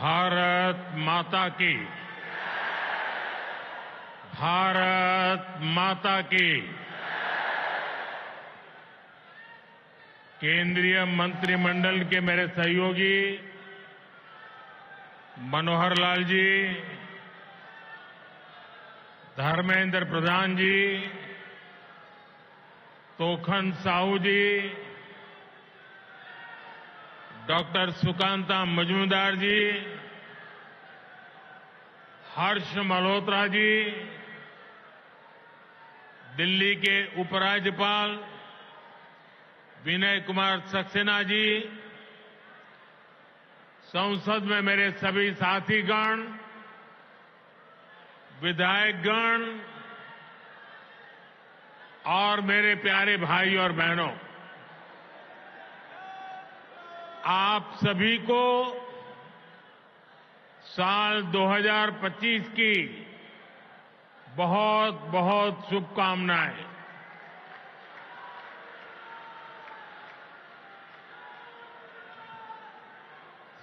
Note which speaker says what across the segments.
Speaker 1: भारत माता की। भारत माता की। केंद्रीय मंत्रिमंडल के मेरे सहयोगी मनोहर लाल जी, धर्मेंद्र प्रधान जी, तोखन साहू जी, डॉक्टर सुकांता मजूमदार जी, हर्ष मल्होत्रा जी, दिल्ली के उपराज्यपाल विनय कुमार सक्सेना जी, संसद में मेरे सभी साथीगण, विधायकगण और मेरे प्यारे भाई और बहनों, आप सभी को साल 2025 की बहुत बहुत शुभकामनाएं।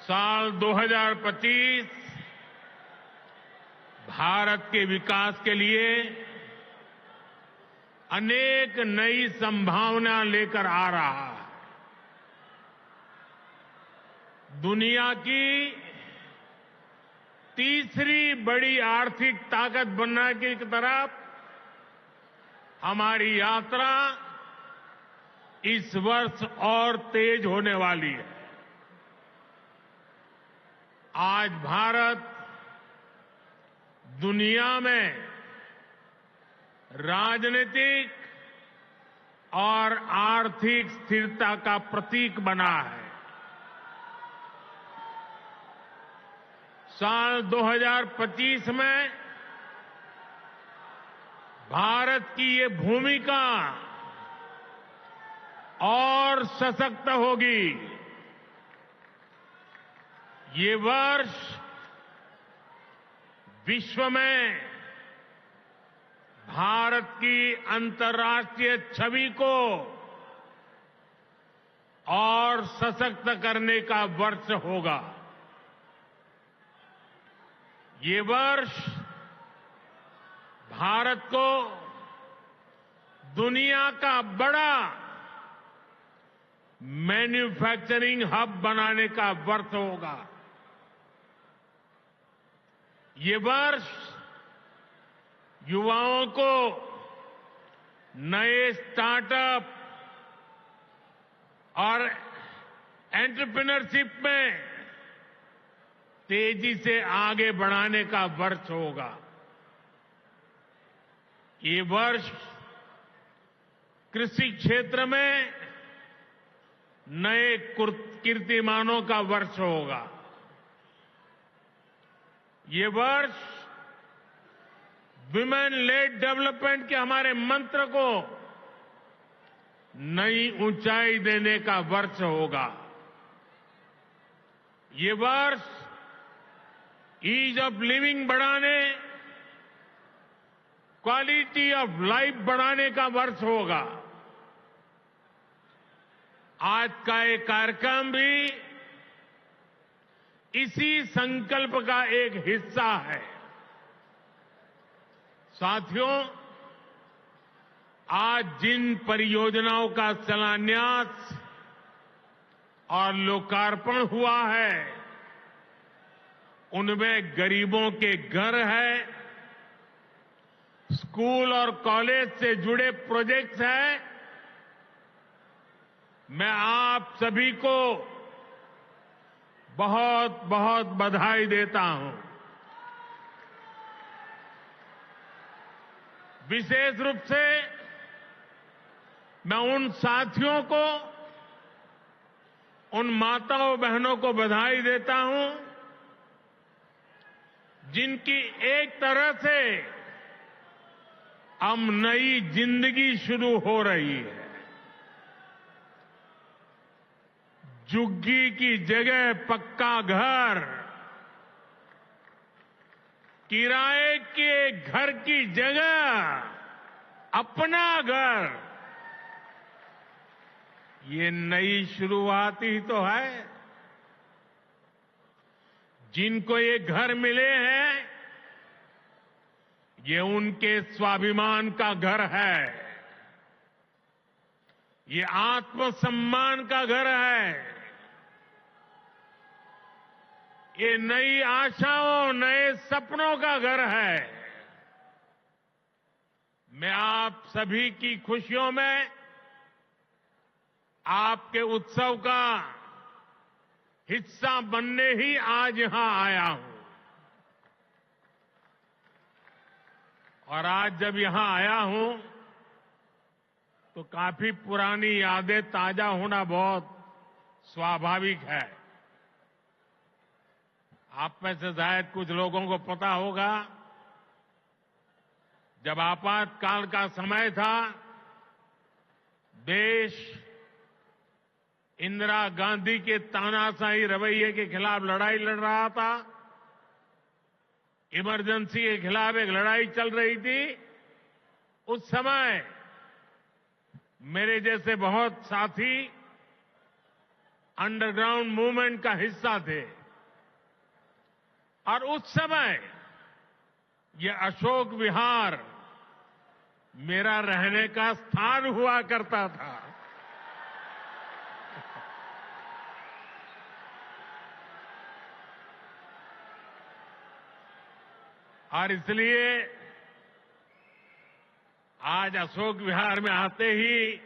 Speaker 1: साल 2025 भारत के विकास के लिए अनेक नई संभावना लेकर आ रहा है। दुनिया की तीसरी बड़ी आर्थिक ताकत बनने की तरफ हमारी यात्रा इस वर्ष और तेज होने वाली है। आज भारत दुनिया में राजनीतिक और आर्थिक स्थिरता का प्रतीक बना है। साल 2025 में भारत की ये भूमिका और सशक्त होगी। ये वर्ष विश्व में भारत की अंतर्राष्ट्रीय छवि को और सशक्त करने का वर्ष होगा। ये वर्ष भारत को दुनिया का बड़ा मैन्युफैक्चरिंग हब बनाने का वर्ष होगा। ये वर्ष युवाओं को नए स्टार्टअप और एंटरप्रेन्योरशिप में तेजी से आगे बढ़ाने का वर्ष होगा। ये वर्ष कृषि क्षेत्र में नए कीर्तिमानों का वर्ष होगा। ये वर्ष विमेन लेड डेवलपमेंट के हमारे मंत्र को नई ऊंचाई देने का वर्ष होगा। ये वर्ष ईज ऑफ लिविंग बढ़ाने, क्वालिटी ऑफ लाइफ बढ़ाने का वर्ष होगा। आज का ये कार्यक्रम भी इसी संकल्प का एक हिस्सा है। साथियों, आज जिन परियोजनाओं का शिलान्यास और लोकार्पण हुआ है, उनमें गरीबों के घर हैं, स्कूल और कॉलेज से जुड़े प्रोजेक्ट्स हैं। मैं आप सभी को बहुत बहुत बधाई देता हूं। विशेष रूप से मैं उन साथियों को, उन माताओं बहनों को बधाई देता हूं जिनकी एक तरह से अब नई जिंदगी शुरू हो रही है। झुग्गी की जगह पक्का घर, किराए के घर की जगह अपना घर, ये नई शुरुआत ही तो है। जिनको ये घर मिले हैं, ये उनके स्वाभिमान का घर है, ये आत्मसम्मान का घर है, ये नई आशाओं, नए सपनों का घर है। मैं आप सभी की खुशियों में आपके उत्सव का हिस्सा बनने ही आज यहां आया हूं। और आज जब यहां आया हूं तो काफी पुरानी यादें ताजा होना बहुत स्वाभाविक है। आप में से शायद कुछ लोगों को पता होगा, जब आपातकाल का समय था, देश इंदिरा गांधी के तानाशाही रवैये के खिलाफ लड़ाई लड़ रहा था। इमरजेंसी के खिलाफ एक लड़ाई चल रही थी। उस समय मेरे जैसे बहुत साथी अंडरग्राउंड मूवमेंट का हिस्सा थे और उस समय ये अशोक विहार मेरा रहने का स्थान हुआ करता था। और इसलिए आज अशोक विहार में आते ही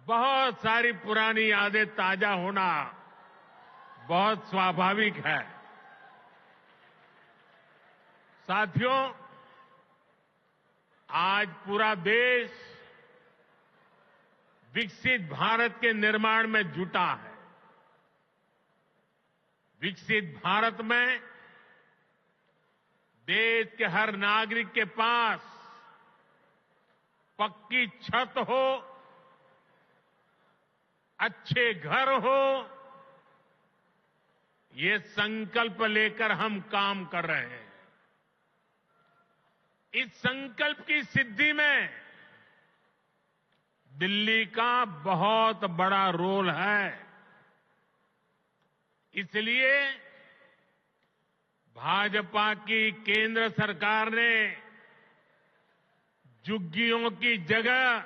Speaker 1: बहुत सारी पुरानी यादें ताजा होना बहुत स्वाभाविक है। साथियों, आज पूरा देश विकसित भारत के निर्माण में जुटा है। विकसित भारत में देश के हर नागरिक के पास पक्की छत हो, अच्छे घर हो, ये संकल्प लेकर हम काम कर रहे हैं। इस संकल्प की सिद्धि में दिल्ली का बहुत बड़ा रोल है। इसलिए भाजपा की केंद्र सरकार ने झुग्गियों की जगह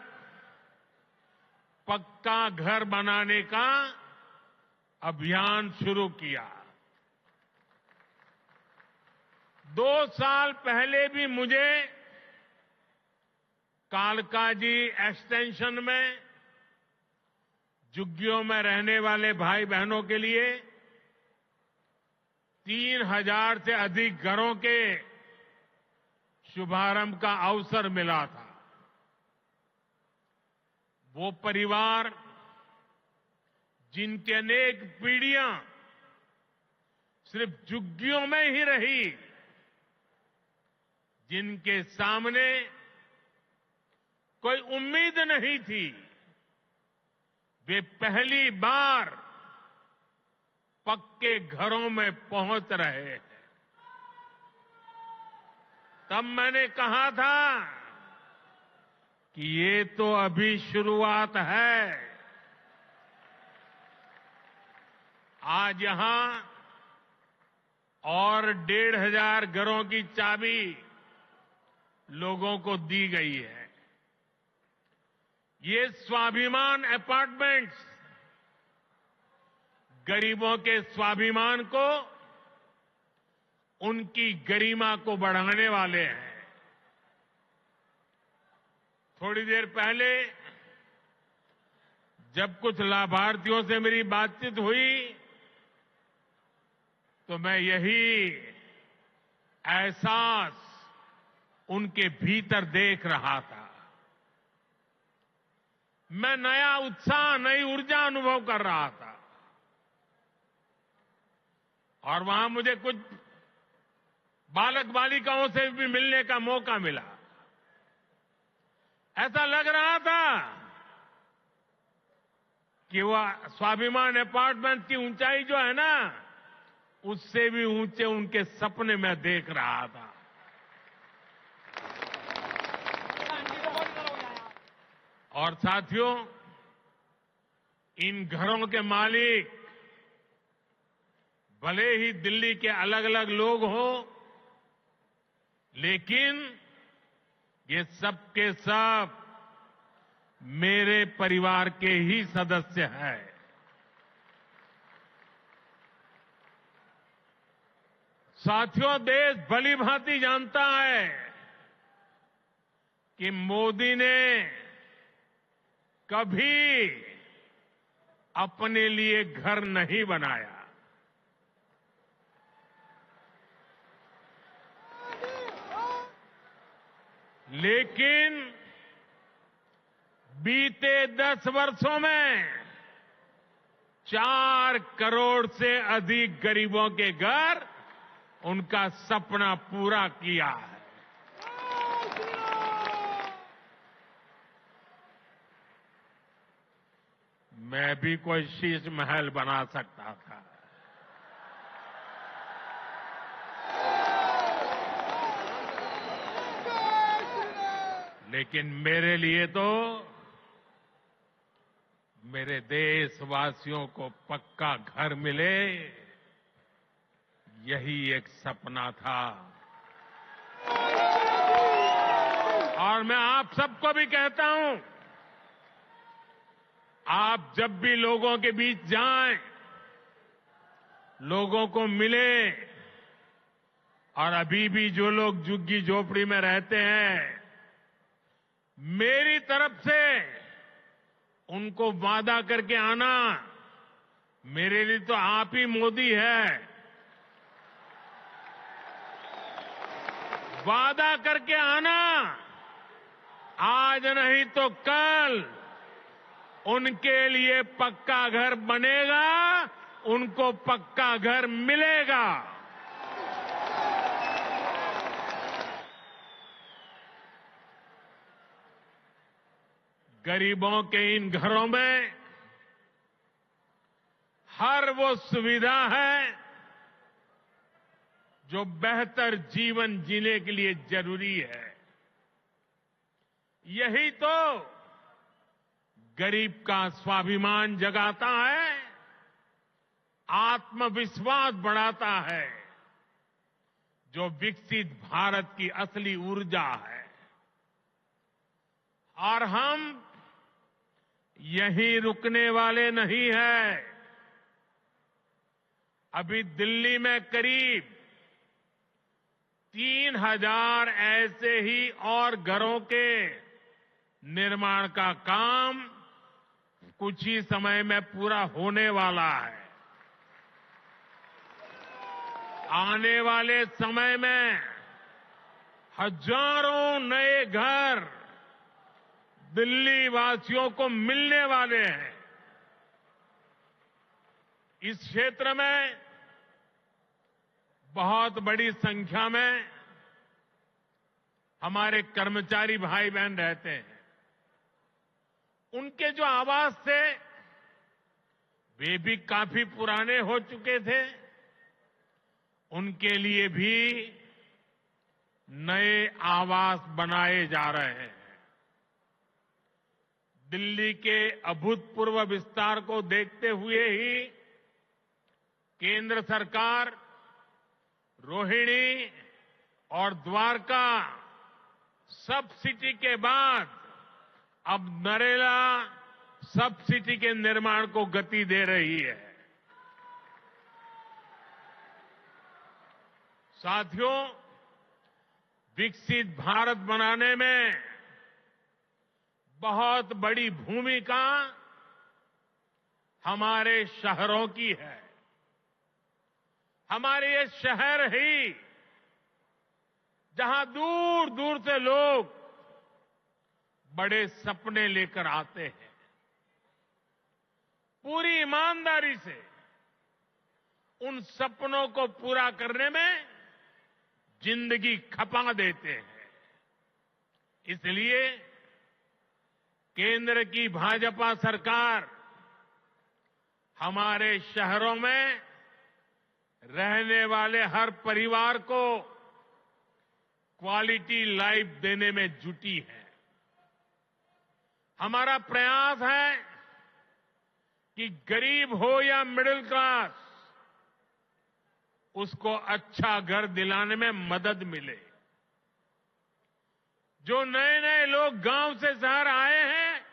Speaker 1: पक्का घर बनाने का अभियान शुरू किया। 2 साल पहले भी मुझे कालकाजी एक्सटेंशन में झुग्गियों में रहने वाले भाई बहनों के लिए 3000 से अधिक घरों के शुभारंभ का अवसर मिला था। वो परिवार जिनकी अनेक पीढ़ियां सिर्फ झुग्गियों में ही रही, जिनके सामने कोई उम्मीद नहीं थी, वे पहली बार पक्के घरों में पहुंच रहे हैं। तब मैंने कहा था कि ये तो अभी शुरुआत है। आज यहां और 1500 घरों की चाबी लोगों को दी गई है। ये स्वाभिमान अपार्टमेंट्स गरीबों के स्वाभिमान को, उनकी गरिमा को बढ़ाने वाले हैं। थोड़ी देर पहले जब कुछ लाभार्थियों से मेरी बातचीत हुई तो मैं यही एहसास उनके भीतर देख रहा था। मैं नया उत्साह, नई ऊर्जा अनुभव कर रहा था। और वहां मुझे कुछ बालक बालिकाओं से भी मिलने का मौका मिला। ऐसा लग रहा था कि वह स्वाभिमान अपार्टमेंट की ऊंचाई जो है ना, उससे भी ऊंचे उनके सपने में देख रहा था। और साथियों, इन घरों के मालिक भले ही दिल्ली के अलग अलग लोग हों, लेकिन ये सब के सब मेरे परिवार के ही सदस्य हैं। साथियों, देश भली भांति जानता है कि मोदी ने कभी अपने लिए घर नहीं बनाया। लेकिन बीते 10 वर्षों में 4 करोड़ से अधिक गरीबों के घर उनका सपना पूरा किया है। मैं भी कोई शीश महल बना सकता था, लेकिन मेरे लिए तो मेरे देशवासियों को पक्का घर मिले, यही एक सपना था। और मैं आप सबको भी कहता हूं, आप जब भी लोगों के बीच जाएं, लोगों को मिले, और अभी भी जो लोग झुग्गी झोपड़ी में रहते हैं, मेरी तरफ से उनको वादा करके आना, मेरे लिए तो आप ही मोदी है। वादा करके आना, आज नहीं तो कल उनके लिए पक्का घर बनेगा, उनको पक्का घर मिलेगा। गरीबों के इन घरों में हर वो सुविधा है जो बेहतर जीवन जीने के लिए जरूरी है। यही तो गरीब का स्वाभिमान जगाता है, आत्मविश्वास बढ़ाता है, जो विकसित भारत की असली ऊर्जा है। और हम यहीं रुकने वाले नहीं हैं। अभी दिल्ली में करीब 3000 ऐसे ही और घरों के निर्माण का काम कुछ ही समय में पूरा होने वाला है। आने वाले समय में हजारों नए घर दिल्ली वासियों को मिलने वाले हैं। इस क्षेत्र में बहुत बड़ी संख्या में हमारे कर्मचारी भाई बहन रहते हैं। उनके जो आवास थे, वे भी काफी पुराने हो चुके थे। उनके लिए भी नए आवास बनाए जा रहे हैं। दिल्ली के अभूतपूर्व विस्तार को देखते हुए ही केंद्र सरकार रोहिणी और द्वारका सब सिटी के बाद अब नरेला सब सिटी के निर्माण को गति दे रही है। साथियों, विकसित भारत बनाने में बहुत बड़ी भूमिका हमारे शहरों की है। हमारे ये शहर ही जहां दूर दूर से लोग बड़े सपने लेकर आते हैं, पूरी ईमानदारी से उन सपनों को पूरा करने में जिंदगी खपा देते हैं। इसलिए केंद्र की भाजपा सरकार हमारे शहरों में रहने वाले हर परिवार को क्वालिटी लाइफ देने में जुटी है। हमारा प्रयास है कि गरीब हो या मिडिल क्लास, उसको अच्छा घर दिलाने में मदद मिले। जो नए नए लोग गांव से शहर आए हैं,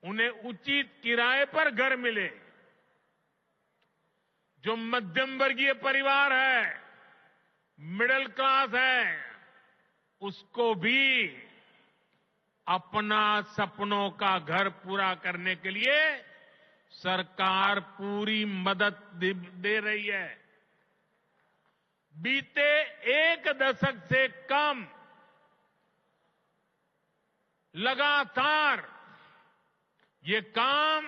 Speaker 1: उन्हें उचित किराए पर घर मिले। जो मध्यम वर्गीय परिवार है, मिडिल क्लास है, उसको भी अपना सपनों का घर पूरा करने के लिए सरकार पूरी मदद दे रही है। बीते एक दशक से कम लगातार ये काम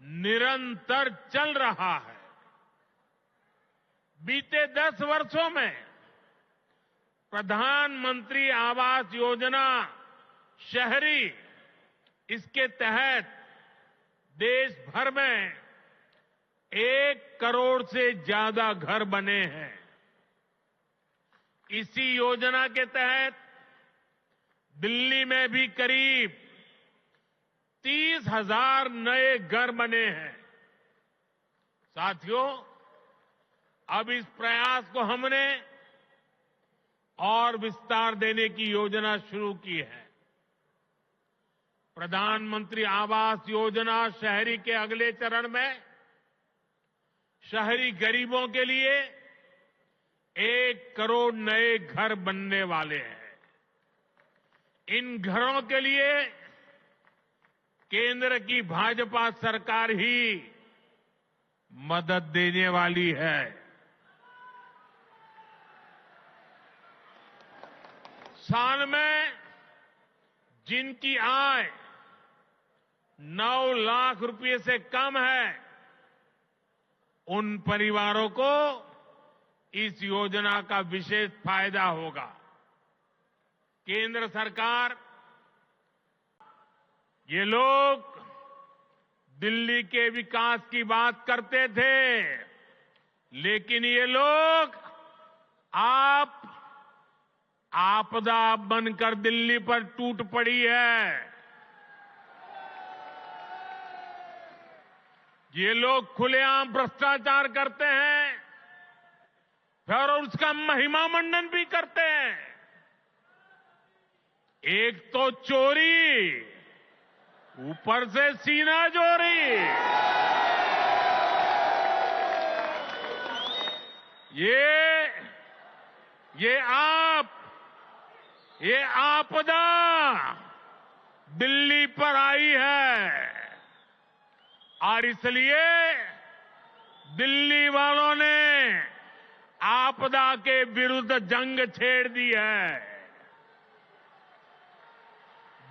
Speaker 1: निरंतर चल रहा है। बीते 10 वर्षों में प्रधानमंत्री आवास योजना शहरी, इसके तहत देश भर में 1 करोड़ से ज्यादा घर बने हैं। इसी योजना के तहत दिल्ली में भी करीब 30,000 नए घर बने हैं। साथियों, अब इस प्रयास को हमने और विस्तार देने की योजना शुरू की है। प्रधानमंत्री आवास योजना शहरी के अगले चरण में शहरी गरीबों के लिए 1 करोड़ नए घर बनने वाले हैं। इन घरों के लिए केंद्र की भाजपा सरकार ही मदद देने वाली है। साल में जिनकी आय 9 लाख रुपए से कम है, उन परिवारों को इस योजना का विशेष फायदा होगा। केंद्र सरकार, ये लोग दिल्ली के विकास की बात करते थे, लेकिन ये लोग आपदा बनकर दिल्ली पर टूट पड़ी है। ये लोग खुलेआम भ्रष्टाचार करते हैं, फिर उसका महिमा मंडन भी करते हैं। एक तो चोरी, ऊपर से सीना चोरी। ये आपदा दिल्ली पर आई है और इसलिए दिल्ली वालों ने आपदा के विरुद्ध जंग छेड़ दी है।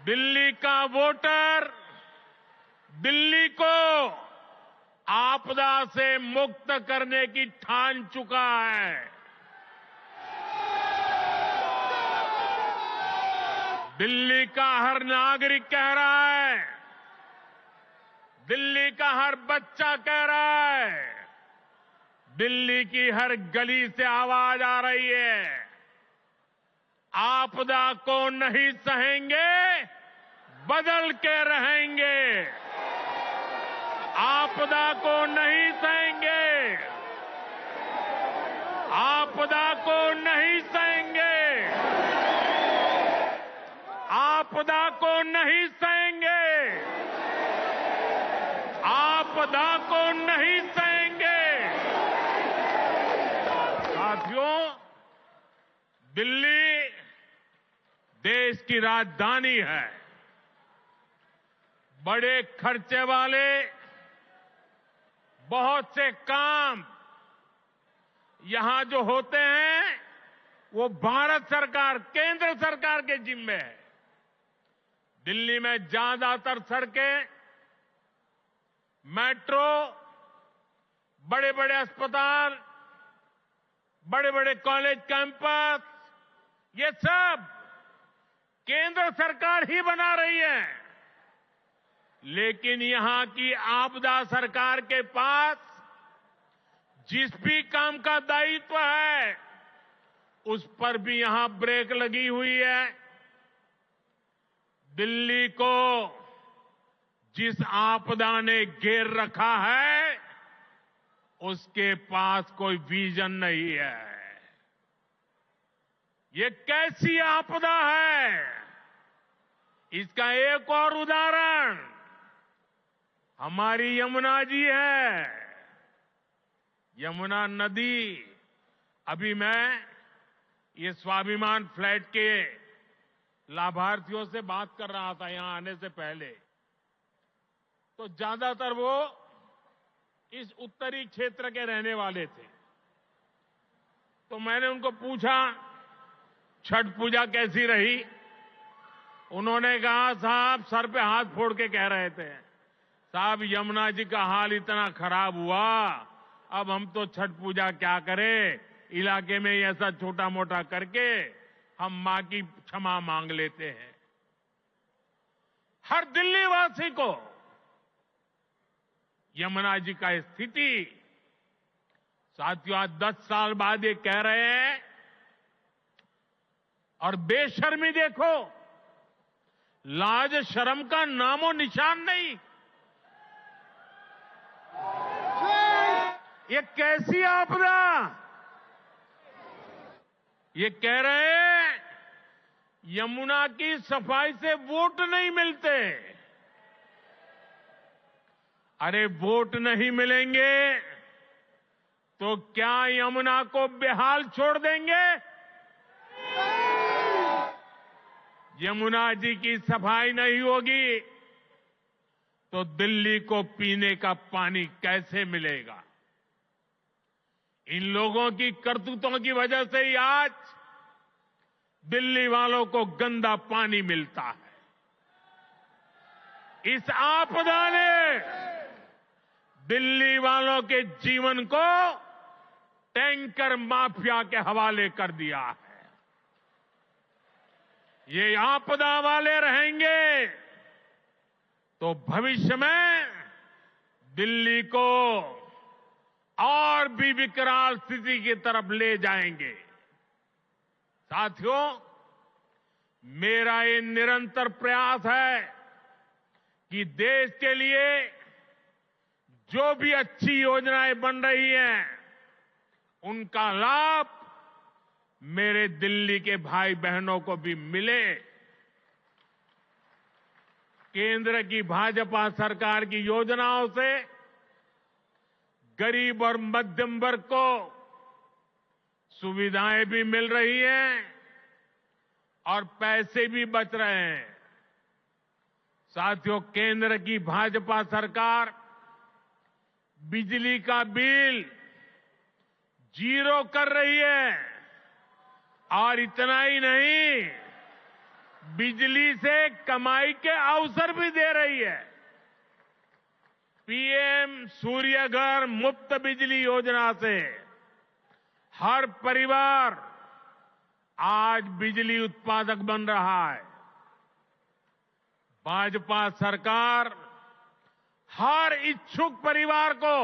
Speaker 1: दिल्ली का वोटर दिल्ली को आपदा से मुक्त करने की ठान चुका है। दिल्ली का हर नागरिक कह रहा है, दिल्ली का हर बच्चा कह रहा है, दिल्ली की हर गली से आवाज आ रही है, आपदा को नहीं सहेंगे, बदल के रहेंगे। आपदा को नहीं सहेंगे, आपदा को नहीं सहेंगे, आपदा को नहीं सहेंगे, आपदा को नहीं सहेंगे। साथियों, दिल्ली देश की राजधानी है। बड़े खर्चे वाले बहुत से काम यहां जो होते हैं, वो भारत सरकार, केंद्र सरकार के जिम्मे है। दिल्ली में ज्यादातर सड़कें, मेट्रो, बड़े बड़े अस्पताल, बड़े बड़े कॉलेज कैंपस, ये सब केंद्र सरकार ही बना रही है। लेकिन यहां की आपदा सरकार के पास जिस भी काम का दायित्व है, उस पर भी यहां ब्रेक लगी हुई है। दिल्ली को जिस आपदा ने घेर रखा है, उसके पास कोई विजन नहीं है। ये कैसी आपदा है? इसका एक और उदाहरण हमारी यमुना जी है। यमुना नदी, अभी मैं ये स्वाभिमान फ्लैट के लाभार्थियों से बात कर रहा था यहां आने से पहले, तो ज्यादातर वो इस उत्तरी क्षेत्र के रहने वाले थे। तो मैंने उनको पूछा छठ पूजा कैसी रही। उन्होंने कहा साहब, सर पे हाथ फोड़ के कह रहे थे, साहब यमुना जी का हाल इतना खराब हुआ, अब हम तो छठ पूजा क्या करें, इलाके में ऐसा छोटा मोटा करके हम मां की क्षमा मांग लेते हैं। हर दिल्ली वासी को यमुना जी का स्थिति, साथियों आज 10 साल बाद ये कह रहे हैं, और बेशर्मी देखो, लाज शर्म का नामो निशान नहीं। ये कैसी आपदा? ये कह रहे हैं यमुना की सफाई से वोट नहीं मिलते। अरे वोट नहीं मिलेंगे तो क्या यमुना को बेहाल छोड़ देंगे? यमुना जी की सफाई नहीं होगी तो दिल्ली को पीने का पानी कैसे मिलेगा? इन लोगों की करतूतों की वजह से ही आज दिल्ली वालों को गंदा पानी मिलता है। इस आपदा ने दिल्ली वालों के जीवन को टैंकर माफिया के हवाले कर दिया है। ये आपदा वाले रहेंगे तो भविष्य में दिल्ली को और भी विकराल स्थिति की तरफ ले जाएंगे। साथियों, मेरा ये निरंतर प्रयास है कि देश के लिए जो भी अच्छी योजनाएं बन रही हैं, उनका लाभ मेरे दिल्ली के भाई बहनों को भी मिले। केंद्र की भाजपा सरकार की योजनाओं से गरीब और मध्यम वर्ग को सुविधाएं भी मिल रही हैं और पैसे भी बच रहे हैं। साथियों, केंद्र की भाजपा सरकार बिजली का बिल 0 कर रही है, और इतना ही नहीं, बिजली से कमाई के अवसर भी दे रही है। पीएम सूर्य घर मुफ्त बिजली योजना से हर परिवार आज बिजली उत्पादक बन रहा है। भाजपा सरकार हर इच्छुक परिवार को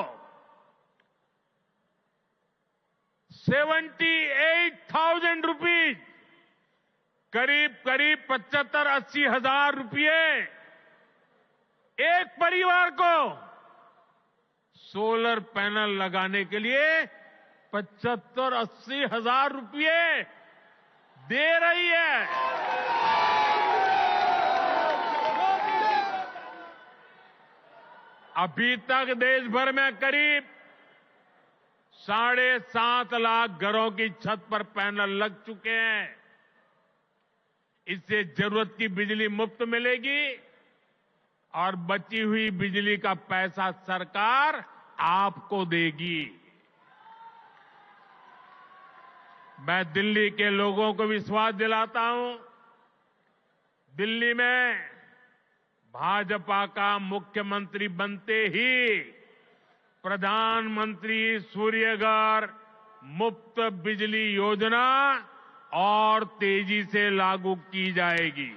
Speaker 1: 78,000 रुपीज, करीब 75-80 हजार रुपये एक परिवार को सोलर पैनल लगाने के लिए 75-80 हजार रुपये दे रही है। अभी तक देश भर में करीब 7.5 लाख घरों की छत पर पैनल लग चुके हैं। इससे जरूरत की बिजली मुफ्त मिलेगी और बची हुई बिजली का पैसा सरकार आपको देगी। मैं दिल्ली के लोगों को विश्वास दिलाता हूं, दिल्ली में भाजपा का मुख्यमंत्री बनते ही प्रधानमंत्री सूर्यघर मुफ्त बिजली योजना और तेजी से लागू की जाएगी।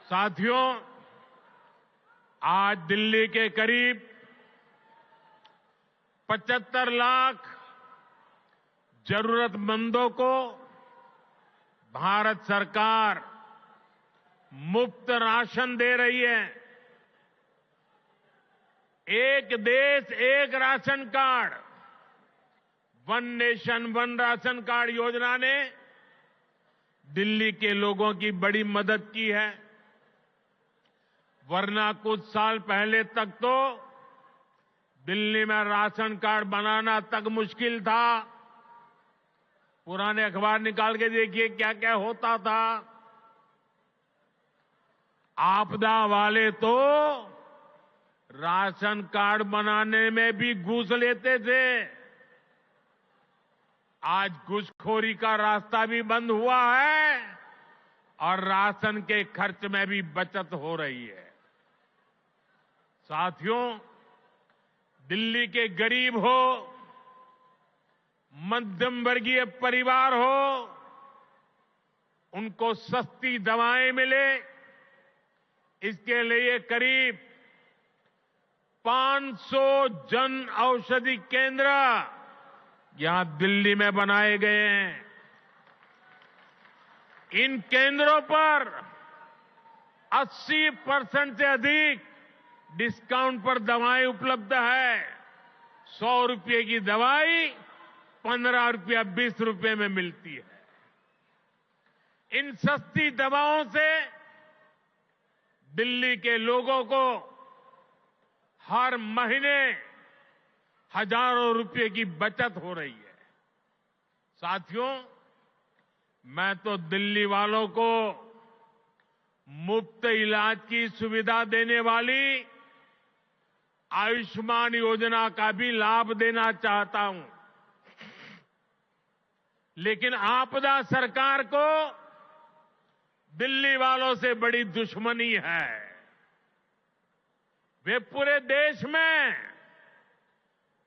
Speaker 1: साथियों, आज दिल्ली के करीब 75 लाख जरूरतमंदों को भारत सरकार मुफ्त राशन दे रही है। एक देश एक ration card, one nation one ration card योजना ने दिल्ली के लोगों की बड़ी मदद की है। वरना कुछ साल पहले तक तो दिल्ली में राशन कार्ड बनाना तक मुश्किल था। पुराने अखबार निकाल के देखिए क्या क्या होता था। आपदा वाले तो राशन कार्ड बनाने में भी घूस लेते थे। आज घूसखोरी का रास्ता भी बंद हुआ है और राशन के खर्च में भी बचत हो रही है। साथियों, दिल्ली के गरीब हो, मध्यम वर्गीय परिवार हो, उनको सस्ती दवाएं मिले, इसके लिए करीब 500 जन औषधि केंद्र यहां दिल्ली में बनाए गए हैं। इन केंद्रों पर 80% से अधिक डिस्काउंट पर दवाएं उपलब्ध है। 100 रुपये की दवाई 15 रुपया 20 रुपये में मिलती है। इन सस्ती दवाओं से दिल्ली के लोगों को हर महीने हजारों रुपये की बचत हो रही है। साथियों, मैं तो दिल्ली वालों को मुफ्त इलाज की सुविधा देने वाली आयुष्मान योजना का भी लाभ देना चाहता हूं। लेकिन आपदा सरकार को दिल्ली वालों से बड़ी दुश्मनी है। वे पूरे देश में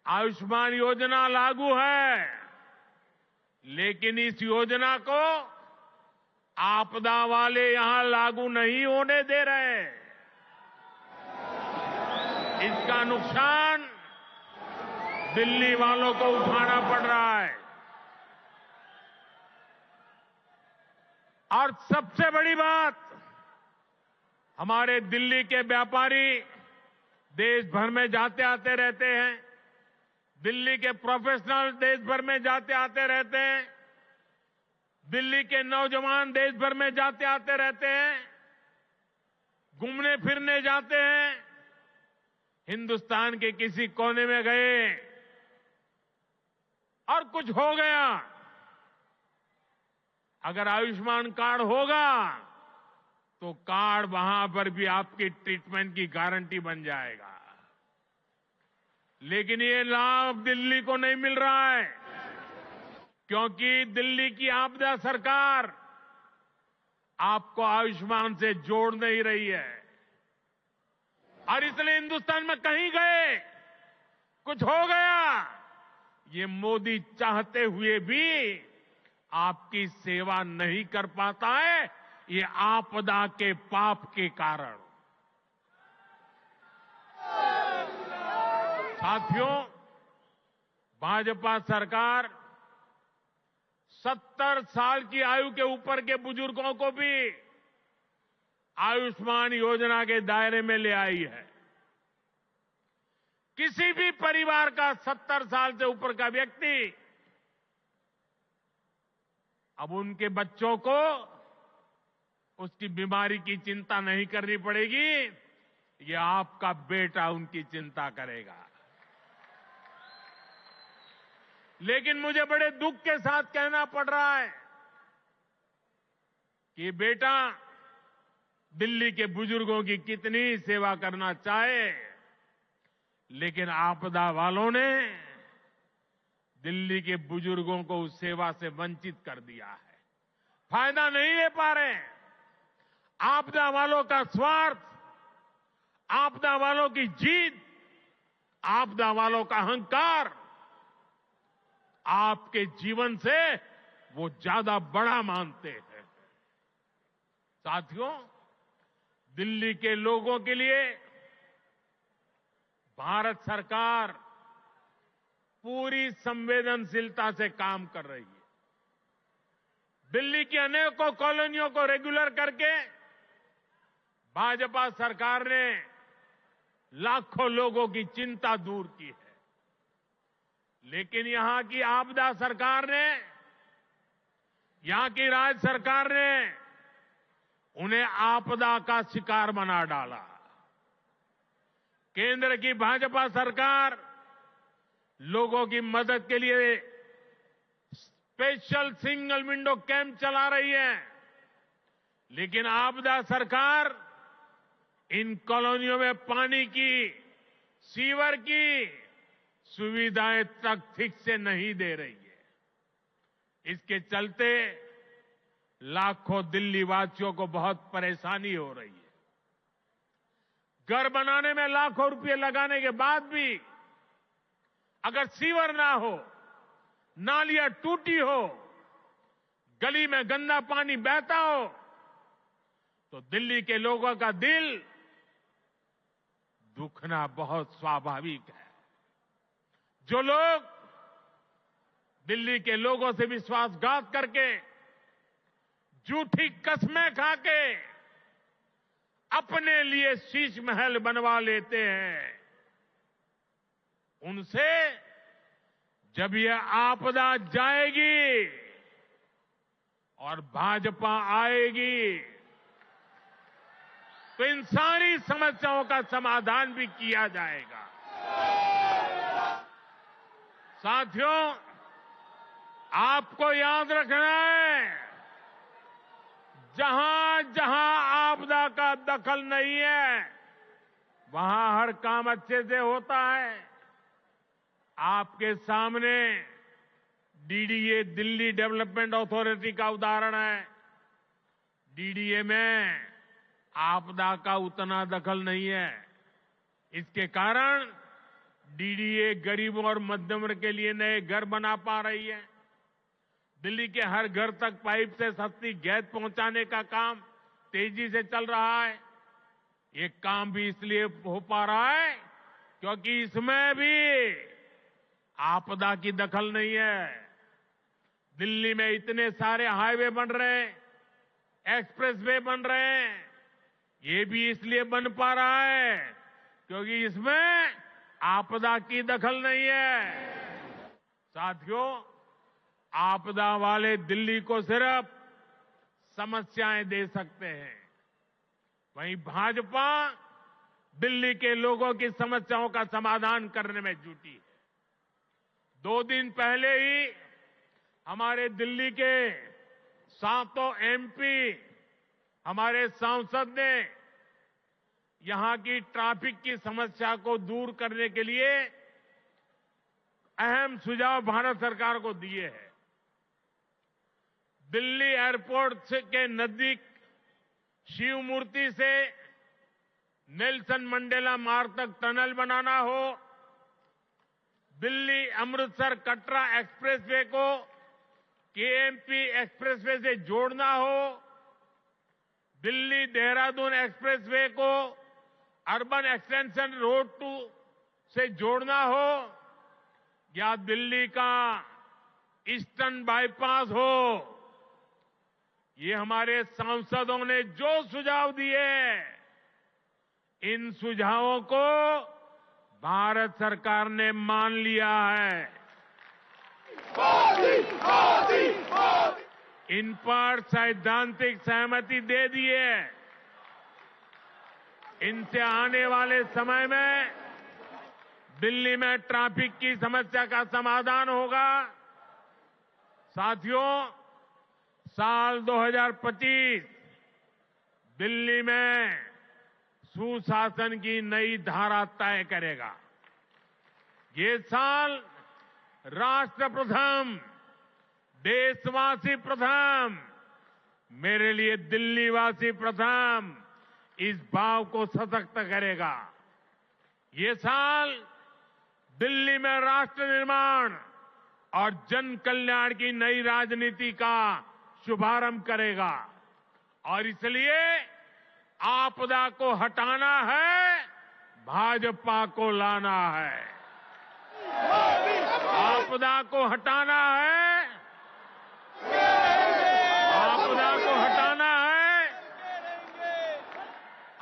Speaker 1: आयुष्मान योजना लागू है, लेकिन इस योजना को आपदा वाले यहां लागू नहीं होने दे रहे। इसका नुकसान दिल्ली वालों को उठाना पड़ रहा है। और सबसे बड़ी बात, हमारे दिल्ली के व्यापारी देश भर में जाते आते रहते हैं। दिल्ली के प्रोफेशनल देश भर में जाते आते रहते हैं। दिल्ली के नौजवान देश भर में जाते आते रहते हैं। घूमने फिरने जाते हैं। हिंदुस्तान के किसी कोने में गए और कुछ हो गया, अगर आयुष्मान कार्ड होगा तो कार्ड वहां पर भी आपकी ट्रीटमेंट की गारंटी बन जाएगा। लेकिन ये लाभ दिल्ली को नहीं मिल रहा है, क्योंकि दिल्ली की आपदा सरकार आपको आयुष्मान से जोड़ नहीं रही है। और इसलिए हिंदुस्तान में कहीं गए, कुछ हो गया, ये मोदी चाहते हुए भी आपकी सेवा नहीं कर पाता है, ये आपदा के पाप के कारण। साथियों, भाजपा सरकार 70 साल की आयु के ऊपर के बुजुर्गों को भी आयुष्मान योजना के दायरे में ले आई है। किसी भी परिवार का 70 साल से ऊपर का व्यक्ति अब उनके बच्चों को उसकी बीमारी की चिंता नहीं करनी पड़ेगी, ये आपका बेटा उनकी चिंता करेगा। लेकिन मुझे बड़े दुख के साथ कहना पड़ रहा है कि बेटा दिल्ली के बुजुर्गों की कितनी सेवा करना चाहे, लेकिन आपदा वालों ने दिल्ली के बुजुर्गों को उस सेवा से वंचित कर दिया है। फायदा नहीं ले पा रहे। आपदा वालों का स्वार्थ, आपदा वालों की जीत, आपदा वालों का अहंकार आपके जीवन से वो ज्यादा बड़ा मानते हैं। साथियों, दिल्ली के लोगों के लिए भारत सरकार पूरी संवेदनशीलता से काम कर रही है। दिल्ली की अनेकों कॉलोनियों को रेगुलर करके भाजपा सरकार ने लाखों लोगों की चिंता दूर की है। लेकिन यहां की आपदा सरकार ने, यहां की राज्य सरकार ने उन्हें आपदा का शिकार बना डाला। केंद्र की भाजपा सरकार लोगों की मदद के लिए स्पेशल सिंगल विंडो कैंप चला रही है, लेकिन आपदा सरकार इन कॉलोनियों में पानी की, सीवर की सुविधाएं तक ठीक से नहीं दे रही है। इसके चलते लाखों दिल्ली वासियों को बहुत परेशानी हो रही है। घर बनाने में लाखों रुपए लगाने के बाद भी अगर सीवर ना हो, नालियां टूटी हो, गली में गंदा पानी बहता हो, तो दिल्ली के लोगों का दिल दुखना बहुत स्वाभाविक है। जो लोग दिल्ली के लोगों से विश्वासघात करके, झूठी कस्में खाके अपने लिए शीश महल बनवा लेते हैं, उनसे जब यह आपदा जाएगी और भाजपा आएगी तो इन सारी समस्याओं का समाधान भी किया जाएगा। साथियों, आपको याद रखना है, जहां जहां आपदा का दखल नहीं है, वहां हर काम अच्छे से होता है। आपके सामने डीडीए, दिल्ली डेवलपमेंट अथॉरिटी का उदाहरण है। डीडीए में आपदा का उतना दखल नहीं है। इसके कारण डीडीए गरीबों और मध्यम वर्ग के लिए नए घर बना पा रही है। दिल्ली के हर घर तक पाइप से सस्ती गैस पहुंचाने का काम तेजी से चल रहा है। ये काम भी इसलिए हो पा रहा है क्योंकि इसमें भी आपदा की दखल नहीं है। दिल्ली में इतने सारे हाईवे बन रहे हैं, एक्सप्रेसवे बन रहे हैं, ये भी इसलिए बन पा रहा है क्योंकि इसमें आपदा की दखल नहीं है। साथियों, आपदा वाले दिल्ली को सिर्फ समस्याएं दे सकते हैं, वहीं भाजपा दिल्ली के लोगों की समस्याओं का समाधान करने में जुटी है। 2 दिन पहले ही हमारे दिल्ली के 7 एमपी, हमारे सांसद ने यहां की ट्रैफिक की समस्या को दूर करने के लिए अहम सुझाव भारत सरकार को दिए हैं। दिल्ली एयरपोर्ट के नजदीक शिव मूर्ति से नेल्सन मंडेला मार्ग तक टनल बनाना हो, दिल्ली अमृतसर कटरा एक्सप्रेसवे को केएमपी एक्सप्रेसवे से जोड़ना हो, दिल्ली देहरादून एक्सप्रेसवे को अर्बन एक्सटेंशन रोड 2 से जोड़ना हो, या दिल्ली का ईस्टर्न बाईपास हो, ये हमारे सांसदों ने जो सुझाव दिए, इन सुझावों को भारत सरकार ने मान लिया है। इन पर सैद्धांतिक सहमति दे दी है। इनसे आने वाले समय में दिल्ली में ट्रैफिक की समस्या का समाधान होगा। साथियों, साल 2025 दिल्ली में सुशासन की नई धारा तय करेगा। ये साल राष्ट्र प्रथम, देशवासी प्रथम, मेरे लिए दिल्लीवासी प्रथम, इस भाव को सशक्त करेगा। ये साल दिल्ली में राष्ट्र निर्माण और जन कल्याण की नई राजनीति का शुभारंभ करेगा। और इसलिए आपदा को हटाना है, भाजपा को लाना है। आपदा को हटाना है, आपदा को हटाना है,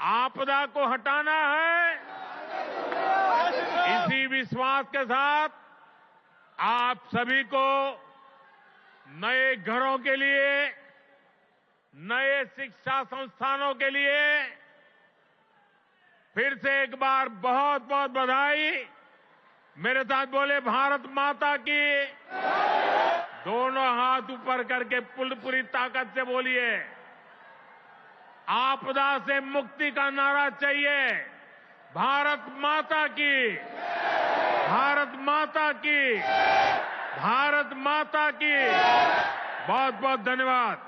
Speaker 1: आपदा को हटाना है। इसी विश्वास के साथ आप सभी को नए घरों के लिए, नए शिक्षा संस्थानों के लिए फिर से एक बार बहुत बहुत बधाई। मेरे साथ बोले भारत माता की। दोनों हाथ ऊपर करके पूरी ताकत से बोलिए। आपदा से मुक्ति का नारा चाहिए। भारत माता की, भारत माता की, भारत माता की। बहुत बहुत धन्यवाद।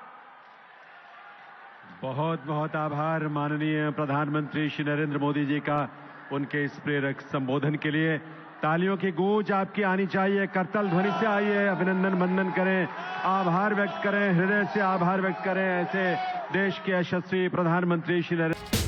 Speaker 2: बहुत बहुत आभार माननीय प्रधानमंत्री श्री नरेंद्र मोदी जी का उनके इस प्रेरक संबोधन के लिए। तालियों की गूंज आपकी आनी चाहिए। करतल ध्वनि से आइए, अभिनंदन वंदन करें, आभार व्यक्त करें, हृदय से आभार व्यक्त करें ऐसे देश के यशस्वी प्रधानमंत्री श्री नरेंद्र